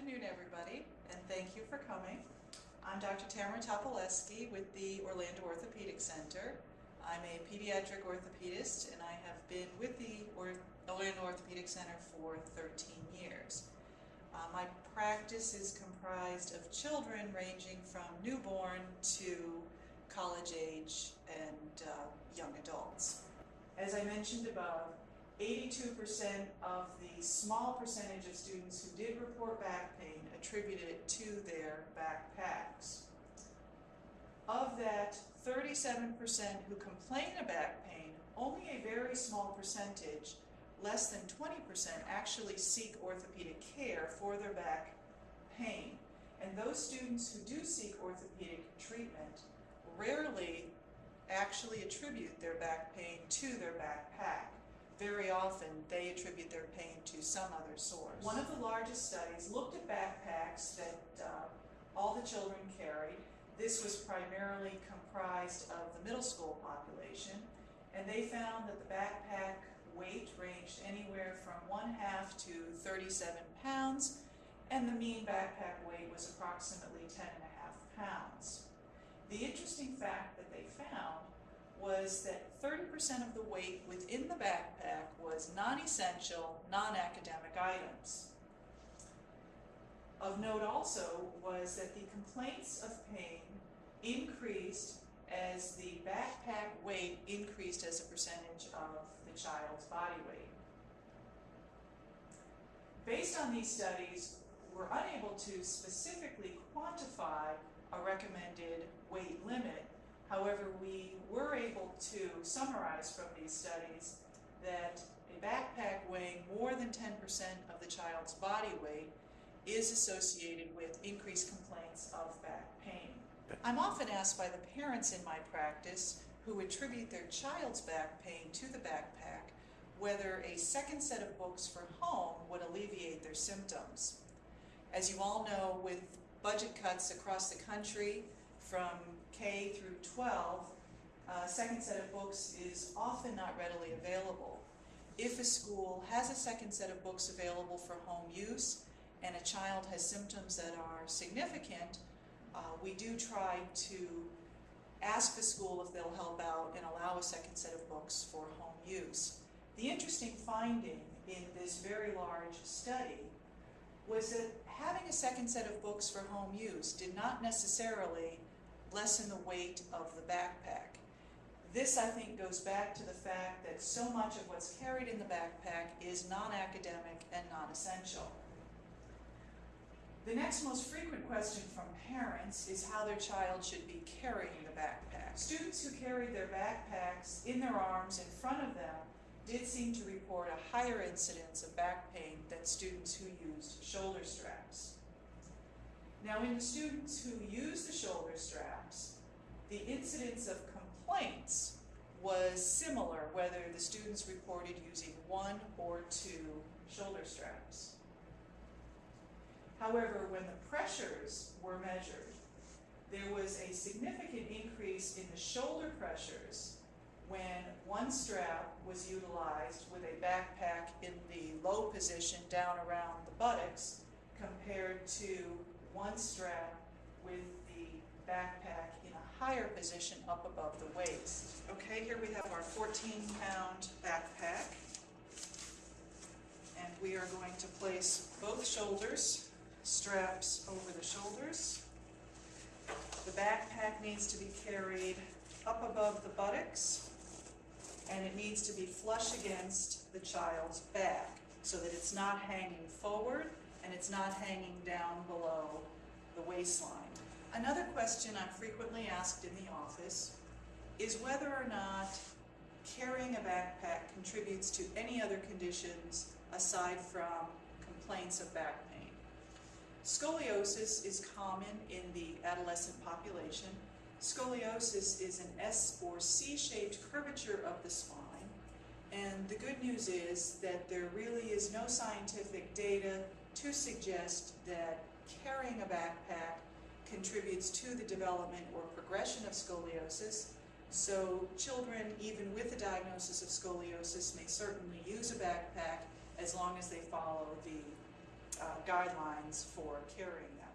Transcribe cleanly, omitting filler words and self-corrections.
afternoon, everybody, and thank you for coming. I'm Dr. Tamara Topoleski with the Orlando Orthopedic Center. I'm a pediatric orthopedist, and I have been with the Orlando Orthopedic Center for 13 years. My practice is comprised of children ranging from newborn to college age and young adults. As I mentioned above, 82% of the small percentage of students who did report back pain attributed it to their backpacks. Of that 37% who complain of back pain, only a very small percentage, less than 20%, actually seek orthopedic care for their back pain. And those students who do seek orthopedic treatment rarely actually attribute their back pain to their backpack. Very often, they attribute their pain to some other source. One of the largest studies looked at backpacks that all the children carried. This was primarily comprised of the middle school population, and they found that the backpack weight ranged anywhere from 1/2 to 37 pounds, and the mean backpack weight was approximately 10.5 pounds. The interesting fact that they found was that 30% of the weight within the backpack was non-essential, non-academic items. Of note also was that the complaints of pain increased as the backpack weight increased as a percentage of the child's body weight. Based on these studies, we're unable to specifically quantify a recommended weight limit. However, we were able to summarize from these studies that a backpack weighing more than 10% of the child's body weight is associated with increased complaints of back pain. I'm often asked by the parents in my practice who attribute their child's back pain to the backpack whether a second set of books for home would alleviate their symptoms. As you all know, with budget cuts across the country, from K through 12, a second set of books is often not readily available. If a school has a second set of books available for home use and a child has symptoms that are significant, we do try to ask the school if they'll help out and allow a second set of books for home use. The interesting finding in this very large study was that having a second set of books for home use did not necessarily lessen the weight of the backpack. This, I think, goes back to the fact that so much of what's carried in the backpack is non-academic and non-essential. The next most frequent question from parents is how their child should be carrying the backpack. Students who carried their backpacks in their arms in front of them did seem to report a higher incidence of back pain than students who used shoulder straps. Now, in the students who used the shoulder straps, the incidence of complaints was similar whether the students reported using 1 or 2 shoulder straps. However, when the pressures were measured, there was a significant increase in the shoulder pressures when 1 strap was utilized with a backpack in the low position down around the buttocks compared to 1 strap with the backpack in a higher position up above the waist. Okay, here we have our 14-pound backpack, and we are going to place both straps over the shoulders. The backpack needs to be carried up above the buttocks, and it needs to be flush against the child's back so that it's not hanging forward and it's not hanging down below the waistline. Another question I'm frequently asked in the office is whether or not carrying a backpack contributes to any other conditions aside from complaints of back pain. Scoliosis is common in the adolescent population. Scoliosis is an S or C-shaped curvature of the spine, and the good news is that there really is no scientific data to suggest that carrying a backpack contributes to the development or progression of scoliosis. So children, even with a diagnosis of scoliosis, may certainly use a backpack as long as they follow the guidelines for carrying them.